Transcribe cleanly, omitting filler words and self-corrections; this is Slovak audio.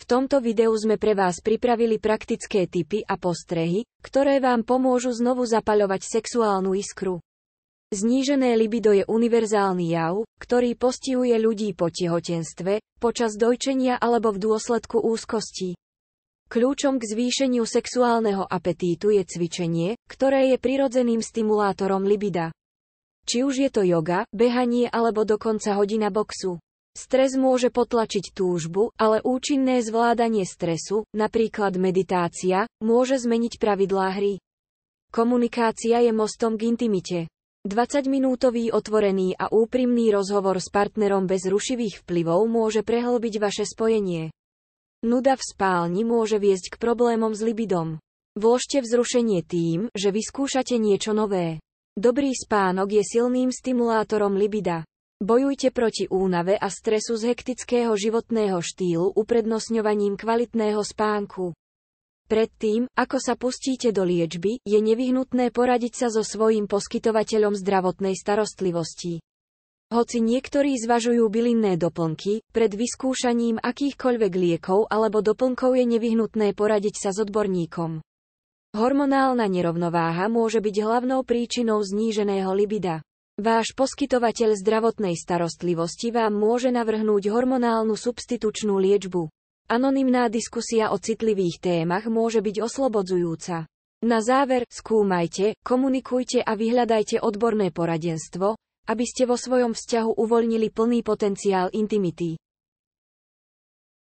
tomto videu sme pre vás pripravili praktické tipy a postrehy, ktoré vám pomôžu znovu zapaľovať sexuálnu iskru. Znížené libido je univerzálny jav, ktorý postihuje ľudí po tehotenstve, počas dojčenia alebo v dôsledku úzkosti. Kľúčom k zvýšeniu sexuálneho apetítu je cvičenie, ktoré je prirodzeným stimulátorom libida. Či už je to joga, behanie alebo dokonca hodina boxu. Stres môže potlačiť túžbu, ale účinné zvládanie stresu, napríklad meditácia, môže zmeniť pravidlá hry. Komunikácia je mostom k intimite. 20-minútový otvorený a úprimný rozhovor s partnerom bez rušivých vplyvov môže prehlbiť vaše spojenie. Nuda v spálni môže viesť k problémom s libidom. Vložte vzrušenie tým, že vyskúšate niečo nové. Dobrý spánok je silným stimulátorom libida. Bojujte proti únave a stresu z hektického životného štýlu uprednostňovaním kvalitného spánku. Predtým, ako sa pustíte do liečby, je nevyhnutné poradiť sa so svojím poskytovateľom zdravotnej starostlivosti. Hoci niektorí zvažujú bylinné doplnky, pred vyskúšaním akýchkoľvek liekov alebo doplnkov je nevyhnutné poradiť sa s odborníkom. Hormonálna nerovnováha môže byť hlavnou príčinou zníženého libida. Váš poskytovateľ zdravotnej starostlivosti vám môže navrhnúť hormonálnu substitučnú liečbu. Anonymná diskusia o citlivých témach môže byť oslobodzujúca. Na záver, skúmajte, komunikujte a vyhľadajte odborné poradenstvo, aby ste vo svojom vzťahu uvoľnili plný potenciál intimity.